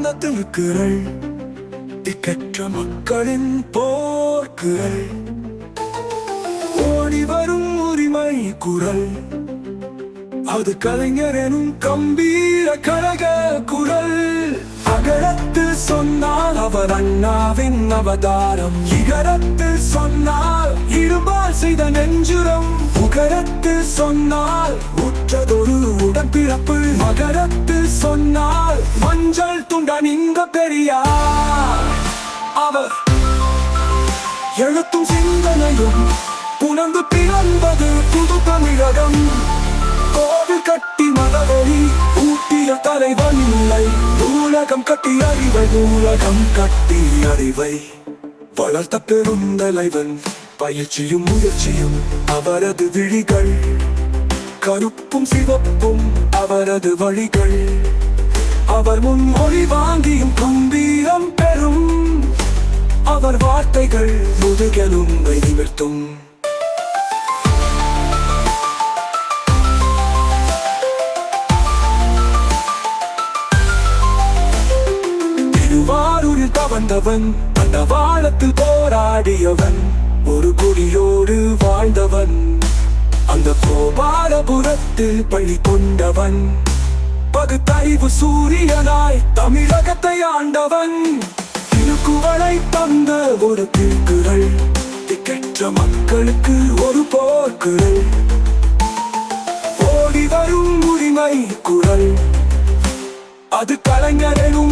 அந்த திருக்குறள் திக்கற்ற மக்களின் போர்க்குறள் ஓடி வரும் உரிமை குரல் அது கலைஞர் எனும் கம்பீர கழக குரல் அகரத்தில் சொன்னால் அவர் அண்ணாவின் அவதாரம் இகரத்தில் சொன்னால் இரும்பால் செய்த நெஞ்சுரம் உகரத்தில் சொன்னால் உற்றதொரு உடன்பிறப்பு மகரத்தில் சொன்னால் மஞ்சள் துண்டன் இங்க பெரியார் அவர் எழுத்தும் சிந்தனையும் புணர்ந்து பிறந்தது புது தமிழகம் கோவில் கட்டி மதவெளி ஊட்டிய தலைவன் இல்லை நூலகம் கட்டி அறிவை நூலகம் கட்டி அறிவை வளர்த்த பெருந்தலைவன் பயிற்சியும் முயற்சியும் அவரது விழிகள் கருப்பும் சிவப்பும் அவரது வழிகள் அவர் முன்மொழி வாங்கியும் கம்பீரம் பெறும் அவர் வார்த்தைகள் முதுகெலும் நிமிர்த்தும் திருவாரூரில் தவழ்ந்தவன் அந்த வாழத்தில் போராடியவன் ஒரு கொடியோடு வாழ்ந்தவன் அந்த கோபாலபுரத்தில் பள்ளி கொண்டவன் பகுத்தறிவு சூரியனாய் தமிழகத்தை ஆண்டவன் திருக்குறளை தந்த ஒரு திருக்குறள் திக்கற்ற மக்களுக்கு ஒரு போர்க்குறள் ஓடி வரும் உரிமை குரல் அது கலைஞர் எனும்